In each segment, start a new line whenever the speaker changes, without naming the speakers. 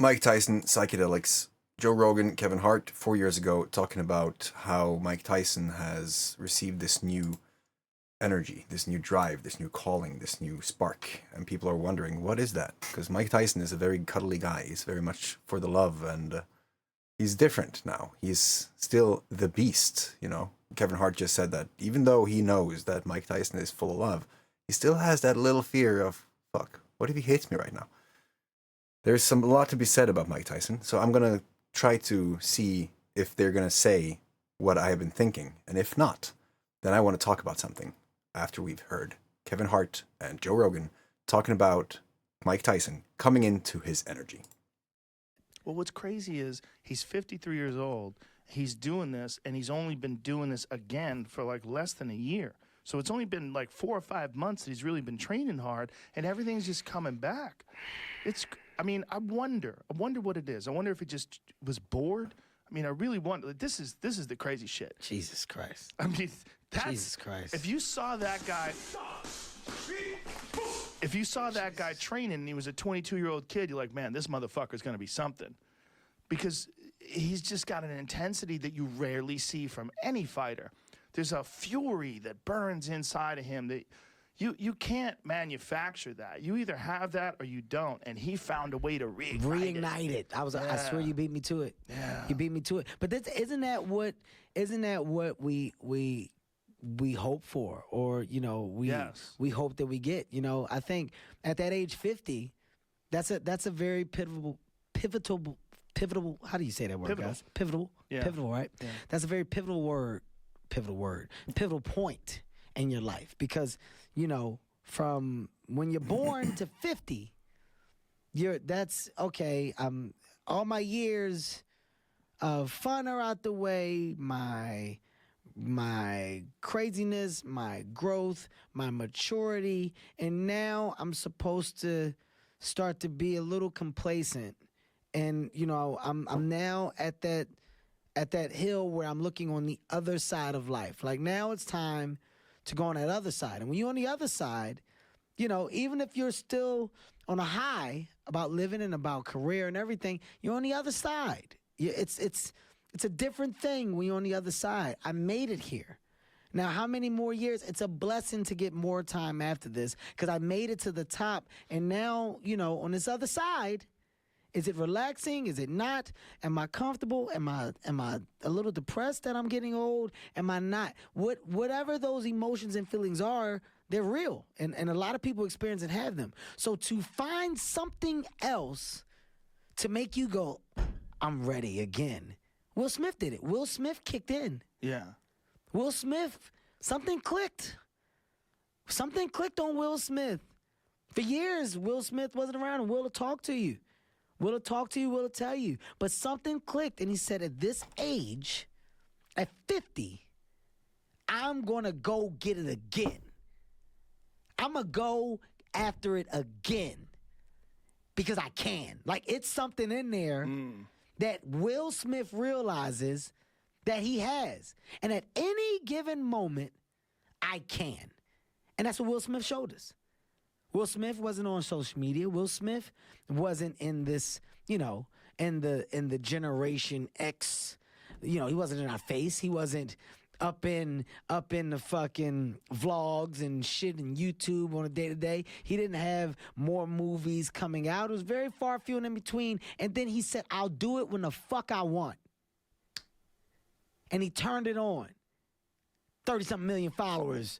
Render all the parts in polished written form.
Mike Tyson, psychedelics. Joe Rogan, Kevin Hart, 4 years ago, talking about how Mike Tyson has received this new energy, this new drive, this new calling, this new spark. And people are wondering, what is that? Because Mike Tyson is a very cuddly guy. He's very much for the love, and he's different now. He's still the beast, you know. Kevin Hart just said that even though he knows that Mike Tyson is full of love, he still has that little fear of, fuck, what if he hates me right now? There's a lot to be said about Mike Tyson, so I'm going to try to see if they're going to say what I have been thinking. And if not, then I want to talk about something after we've heard Kevin Hart and Joe Rogan talking about Mike Tyson coming into his energy.
Well, what's crazy is he's 53 years old. He's doing this, and he's only been doing this again for like less than a year. So it's only been like 4 or 5 months that he's really been training hard, and everything's just coming back. I mean, I wonder what it is. I wonder if he just was bored. I mean, I really wonder. This is the crazy shit.
Jesus Christ.
I mean, that's,
Jesus Christ.
If you saw that guy training and he was a 22-year-old kid, you're like, man, this motherfucker's going to be something. Because he's just got an intensity that you rarely see from any fighter. There's a fury that burns inside of him that you can't manufacture that. You either have that or you don't. And he found a way to reignite it.
I swear you beat me to it.
Yeah.
You beat me to it. But isn't that what we hope for, or we hope that we get. I think at that age 50, that's a very pivotal. How do you say that word, guys? Pivotal.
Yeah.
Pivotal, right? Yeah. That's a very pivotal point in your life, because from when you're born to 50, that's okay. All my years of fun are out the way. My craziness, my growth, my maturity, and now I'm supposed to start to be a little complacent. And I'm now at that hill where I'm looking on the other side of life. Like, now it's time to go on that other side. And when you're on the other side, even if you're still on a high about living and about career and everything, you're on the other side. It's a different thing when you're on the other side. I made it here. Now, how many more years? It's a blessing to get more time after this, because I made it to the top. And now, on this other side, is it relaxing? Is it not? Am I comfortable? Am I a little depressed that I'm getting old? Am I not? Whatever those emotions and feelings are, they're real. And a lot of people experience and have them. So to find something else to make you go, I'm ready again. Will Smith did it. Will Smith kicked in.
Yeah.
Will Smith, something clicked. Something clicked on Will Smith. For years, Will Smith wasn't around, and Will will talk to you. Will talk to you, Will tell you. But something clicked, and he said, at this age, at 50, I'm going to go get it again. I'm going to go after it again, because I can. Like, it's something in there that Will Smith realizes that he has. And at any given moment, I can. And that's what Will Smith showed us. Will Smith wasn't on social media. Will Smith wasn't in this, in the Generation X. He wasn't in our face. He wasn't up in the fucking vlogs and shit and YouTube on a day-to-day. He didn't have more movies coming out. It was very far few and in between. And then he said, I'll do it when the fuck I want. And he turned it on. 30-something million followers,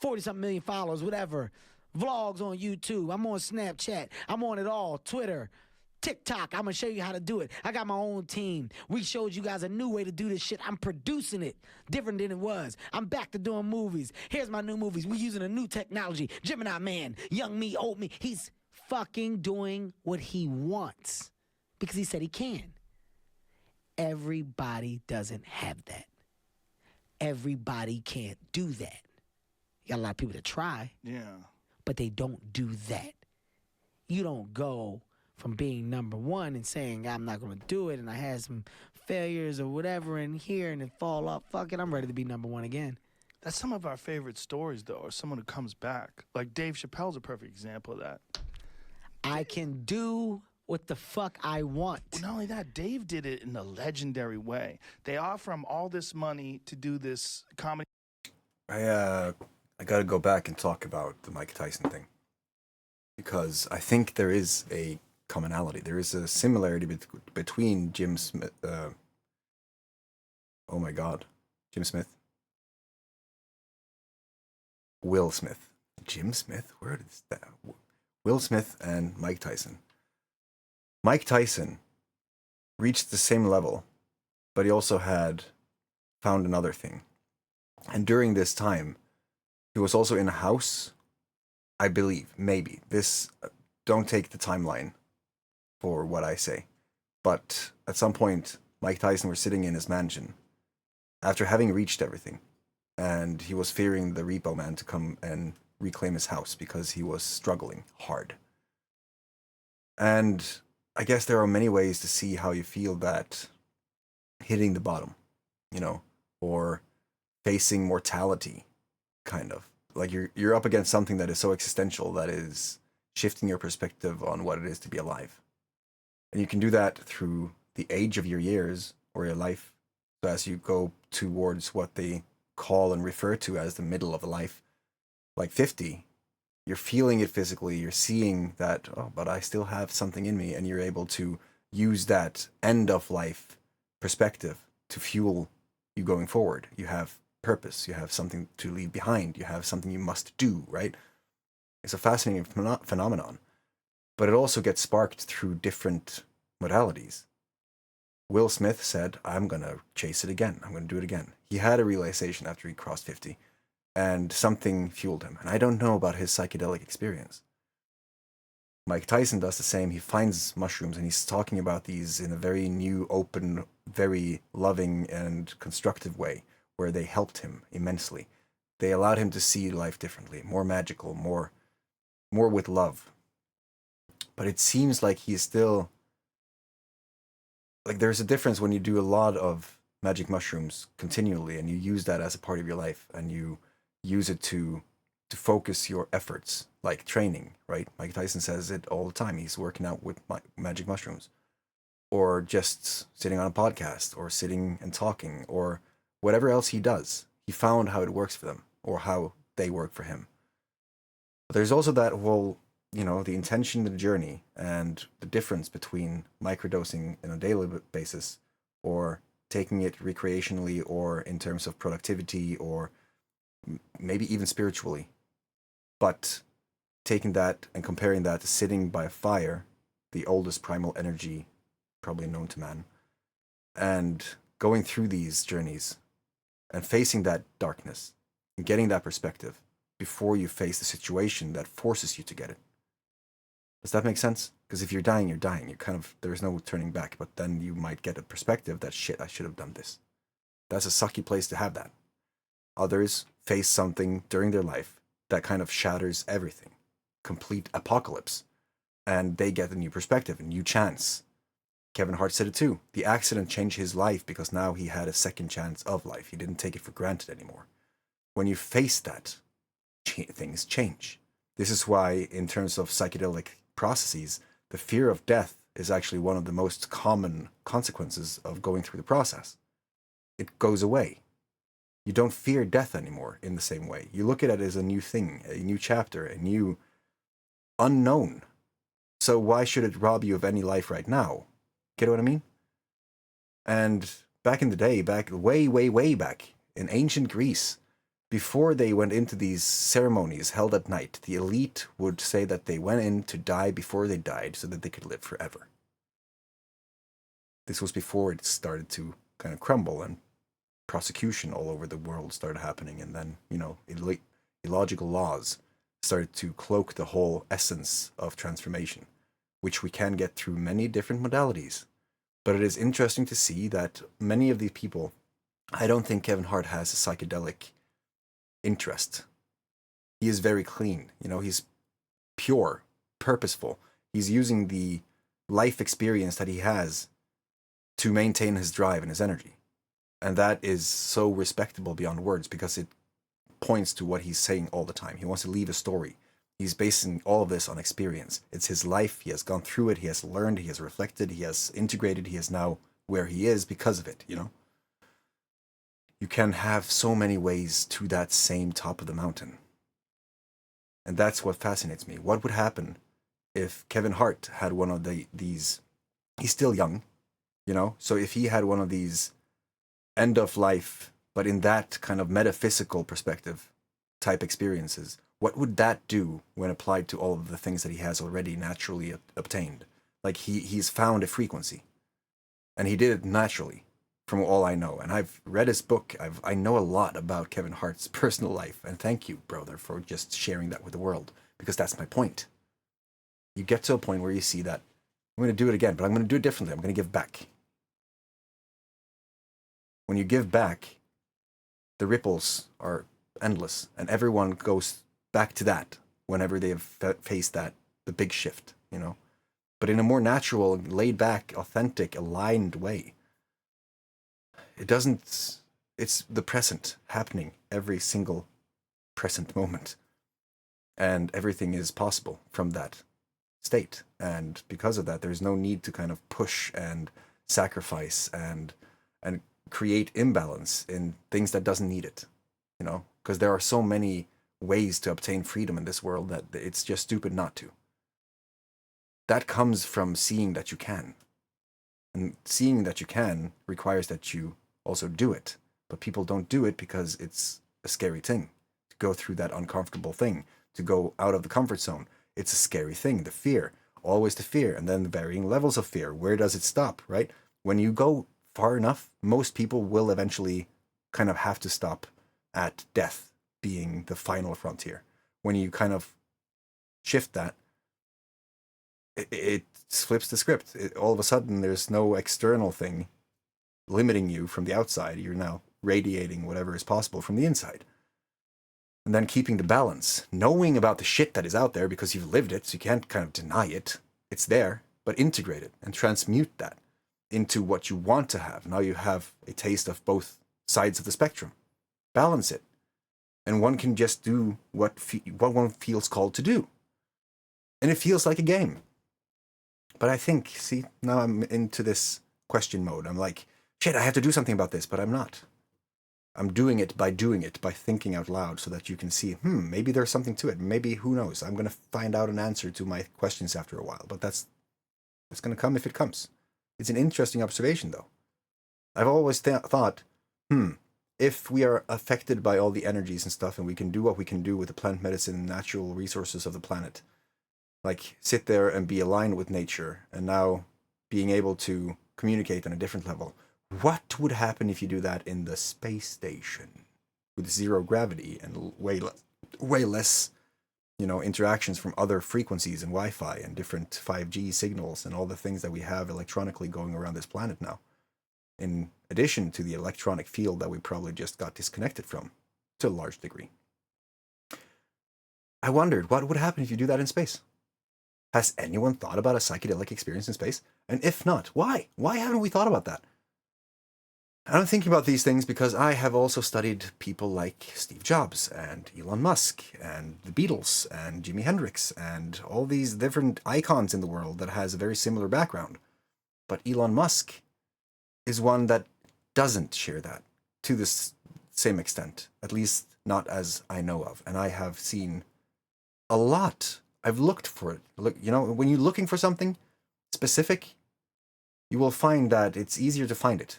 40-something million followers, whatever. Vlogs on YouTube. I'm on Snapchat. I'm on it all. Twitter, TikTok. I'm going to show you how to do it. I got my own team. We showed you guys a new way to do this shit. I'm producing it different than it was. I'm back to doing movies. Here's my new movies. We're using a new technology. Gemini Man, young me, old me. He's fucking doing what he wants because he said he can. Everybody doesn't have that. Everybody can't do that. You got a lot of people that try.
Yeah.
But they don't do that. You don't go from being number one and saying, I'm not going to do it, and I had some failures or whatever in here, and it fall off. Fuck it, I'm ready to be number one again.
That's some of our favorite stories, though, or someone who comes back. Like Dave Chappelle's a perfect example of that.
I can do what the fuck I want.
Well, not only that, Dave did it in a legendary way. They offer him all this money to do this comedy.
I got to go back and talk about the Mike Tyson thing, because I think there is a commonality. There is a similarity between Jim Smith. Oh my God, Jim Smith, Will Smith, Jim Smith. Where is that? Will Smith and Mike Tyson. Mike Tyson reached the same level, but he also had found another thing. And during this time, he was also in a house, I believe, maybe. This, don't take the timeline for what I say. But at some point, Mike Tyson was sitting in his mansion after having reached everything. And he was fearing the repo man to come and reclaim his house because he was struggling hard. And I guess there are many ways to see how you feel that hitting the bottom, you know, or facing mortality, kind of. Like you're up against something that is so existential that is shifting your perspective on what it is to be alive. And you can do that through the age of your years or your life. So as you go towards what they call and refer to as the middle of a life, like 50, you're feeling it physically, you're seeing that, oh, but I still have something in me, and you're able to use that end of life perspective to fuel you going forward. You have purpose, you have something to leave behind, you have something you must do, right? It's a fascinating phenomenon, but it also gets sparked through different modalities. Will Smith said, I'm going to chase it again. I'm going to do it again. He had a realization after he crossed 50, and something fueled him. And I don't know about his psychedelic experience. Mike Tyson does the same. He finds mushrooms, and he's talking about these in a very new, open, very loving and constructive way, where they helped him immensely. They allowed him to see life differently, more magical, more with love. But it seems like he's still... Like, there's a difference when you do a lot of magic mushrooms continually, and you use that as a part of your life, and you use it to focus your efforts, like training, right? Mike Tyson says it all the time. He's working out with magic mushrooms, or just sitting on a podcast, or sitting and talking, or whatever else he does. He found how it works for them, or how they work for him. But there's also that whole, you know, the intention of the journey and the difference between microdosing on a daily basis or taking it recreationally or in terms of productivity or maybe even spiritually. But taking that and comparing that to sitting by a fire, the oldest primal energy probably known to man, and going through these journeys and facing that darkness and getting that perspective before you face the situation that forces you to get it. Does that make sense? Because if you're dying, you're dying. You kind of, there's no turning back, but then you might get a perspective that, shit, I should have done this. That's a sucky place to have that. Others face something during their life that kind of shatters everything. Complete apocalypse. And they get a new perspective, a new chance. Kevin Hart said it too. The accident changed his life because now he had a second chance of life. He didn't take it for granted anymore. When you face that, things change. This is why, in terms of psychedelic processes, the fear of death is actually one of the most common consequences of going through the process. It goes away. You don't fear death anymore in the same way. You look at it as a new thing, a new chapter, a new unknown. So why should it rob you of any life right now? Get what I mean? And back in the day, back way back in ancient Greece, before they went into these ceremonies held at night, the elite would say that they went in to die before they died so that they could live forever. This was before it started to kind of crumble and prosecution all over the world started happening. And then, you know, illogical laws started to cloak the whole essence of transformation, which we can get through many different modalities. But it is interesting to see that many of these people, I don't think Kevin Hart has a psychedelic interest. He is very clean. You know, he's pure, purposeful. He's using the life experience that he has to maintain his drive and his energy. And that is so respectable beyond words because it points to what he's saying all the time. He wants to leave a story. He's basing all of this on experience. It's his life. He has gone through it. He has learned. He has reflected. He has integrated. He is now where he is because of it, you know? You can have so many ways to that same top of the mountain. And that's what fascinates me. What would happen if Kevin Hart had one of these... He's still young, you know? So if he had one of these end of life, but in that kind of metaphysical perspective type experiences, what would that do when applied to all of the things that he has already naturally obtained? Like he's found a frequency, and he did it naturally, from all I know. And I've read his book. I know a lot about Kevin Hart's personal life, and thank you, brother, for just sharing that with the world, because that's my point. You get to a point where you see that I'm going to do it again, but I'm going to do it differently. I'm going to give back. When you give back, the ripples are endless, and everyone goes back to that whenever they have faced that, the big shift, you know, but in a more natural, laid back, authentic, aligned way. It's the present happening every single present moment, and everything is possible from that state. And because of that, there's no need to kind of push and sacrifice and create imbalance in things that doesn't need it, you know, because there are so many ways to obtain freedom in this world that it's just stupid not to. That comes from seeing that you can. And seeing that you can requires that you also do it. But people don't do it because it's a scary thing. To go through that uncomfortable thing, to go out of the comfort zone. It's a scary thing, the fear. Always the fear, and then the varying levels of fear. Where does it stop, right? When you go far enough, most people will eventually kind of have to stop at death being the final frontier. When you kind of shift that, it flips the script. All of a sudden, there's no external thing limiting you from the outside. You're now radiating whatever is possible from the inside. And then keeping the balance, knowing about the shit that is out there because you've lived it, so you can't kind of deny it. It's there, but integrate it and transmute that into what you want to have. Now you have a taste of both sides of the spectrum. Balance it. And one can just do what one feels called to do. And it feels like a game. But I think, see, now I'm into this question mode. I'm like, shit, I have to do something about this, but I'm not. I'm doing it, by thinking out loud, so that you can see, maybe there's something to it. Maybe, who knows? I'm going to find out an answer to my questions after a while. But it's going to come if it comes. It's an interesting observation, though. I've always thought, if we are affected by all the energies and stuff, and we can do what we can do with the plant medicine and natural resources of the planet, like sit there and be aligned with nature, and now being able to communicate on a different level, what would happen if you do that in the space station with zero gravity and way less, you know, interactions from other frequencies and Wi-Fi and different 5G signals and all the things that we have electronically going around this planet now, in addition to the electronic field that we probably just got disconnected from to a large degree? I wondered, what would happen if you do that in space? Has anyone thought about a psychedelic experience in space? And if not, why? Why haven't we thought about that? I'm thinking about these things because I have also studied people like Steve Jobs and Elon Musk and the Beatles and Jimi Hendrix and all these different icons in the world that has a very similar background. But Elon Musk is one that doesn't share that to this same extent, at least not as I know of. And I have seen a lot. I've looked for it. Look, you know, when you're looking for something specific, you will find that it's easier to find it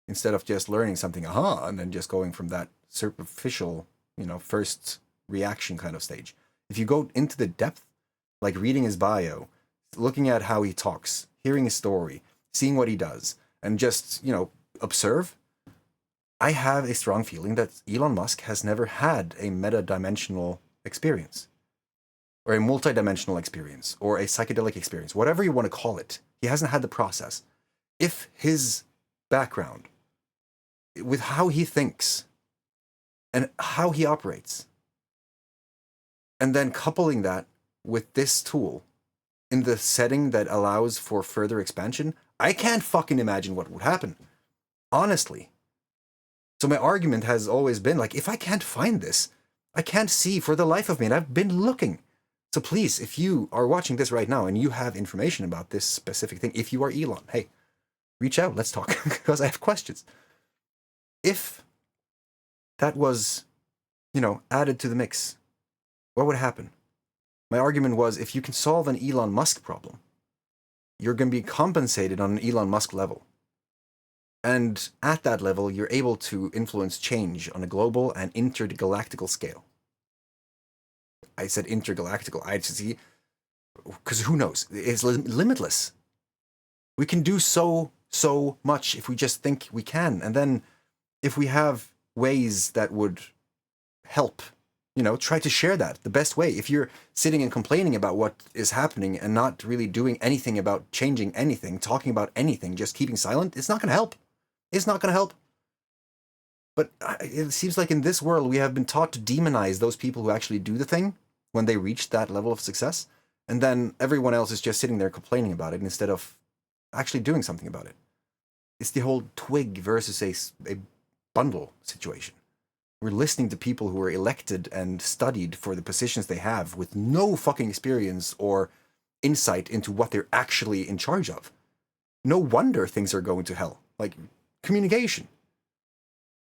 instead of just learning something, and then just going from that superficial, you know, first reaction kind of stage. If you go into the depth, like reading his bio, looking at how he talks, hearing his story, seeing what he does, and just, you know, observe, I have a strong feeling that Elon Musk has never had a meta-dimensional experience, or a multidimensional experience, or a psychedelic experience, whatever you want to call it. He hasn't had the process. If his background, with how he thinks and how he operates, and then coupling that with this tool in the setting that allows for further expansion, I can't fucking imagine what would happen, honestly. So my argument has always been, like, if I can't find this, I can't see for the life of me, and I've been looking. So please, if you are watching this right now and you have information about this specific thing, if you are Elon, hey, reach out, let's talk, because I have questions. If that was, added to the mix, what would happen? My argument was, if you can solve an Elon Musk problem, you're going to be compensated on an Elon Musk level. And at that level, you're able to influence change on a global and intergalactical scale. I said intergalactical. I see, because who knows? It's limitless. We can do so much if we just think we can. And then if we have ways that would help, try to share that the best way. If you're sitting and complaining about what is happening and not really doing anything about changing anything, talking about anything, just keeping silent, it's not going to help. It's not going to help. But it seems like in this world, we have been taught to demonize those people who actually do the thing when they reach that level of success. And then everyone else is just sitting there complaining about it instead of actually doing something about it. It's the whole twig versus a bundle situation. We're listening to people who are elected and studied for the positions they have with no fucking experience or insight into what they're actually in charge of. No wonder things are going to hell. Like communication.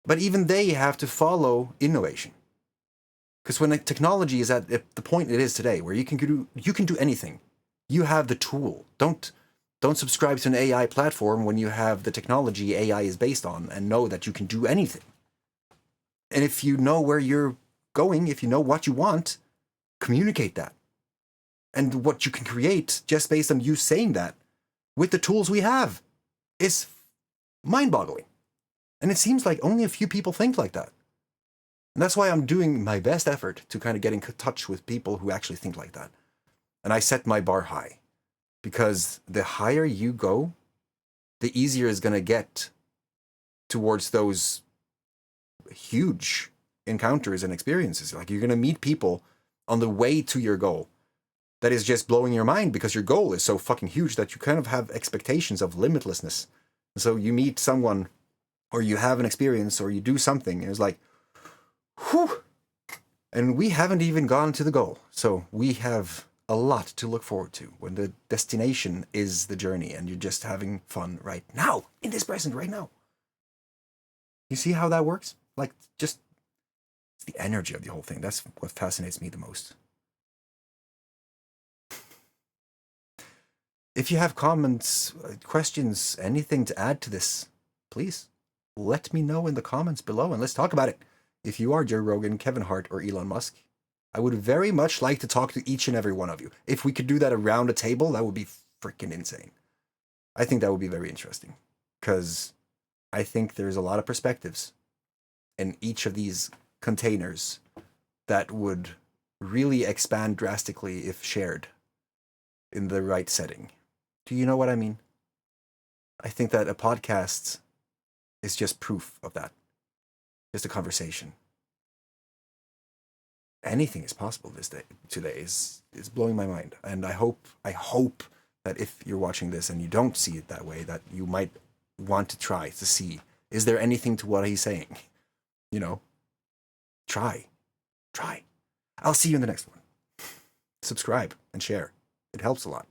But even they have to follow innovation. Because when technology is at the point it is today, where you can do anything, you have the tool. Don't subscribe to an AI platform when you have the technology AI is based on and know that you can do anything. And if you know where you're going, if you know what you want, communicate that. And what you can create just based on you saying that with the tools we have is mind-boggling. And it seems like only a few people think like that. And that's why I'm doing my best effort to kind of get in touch with people who actually think like that. And I set my bar high. Because the higher you go, the easier it's going to get towards those huge encounters and experiences. Like you're going to meet people on the way to your goal that is just blowing your mind because your goal is so fucking huge that you kind of have expectations of limitlessness. And so you meet someone or you have an experience or you do something and it's like, whew. And we haven't even gone to the goal. So we have a lot to look forward to when the destination is the journey and you're just having fun right now, in this present, right now. You see how that works? Like, just it's the energy of the whole thing. That's what fascinates me the most. If you have comments, questions, anything to add to this, please let me know in the comments below and let's talk about it. If you are Joe Rogan, Kevin Hart, or Elon Musk, I would very much like to talk to each and every one of you. If we could do that around a table, that would be freaking insane. I think that would be very interesting because I think there's a lot of perspectives in each of these containers that would really expand drastically if shared in the right setting. Do you know what I mean? I think that a podcast is just proof of that. Just a conversation. Anything is possible today is blowing my mind. And I hope that if you're watching this and you don't see it that way, that you might want to try to see, is there anything to what he's saying? Try. I'll see you in the next one. Subscribe and share. It helps a lot.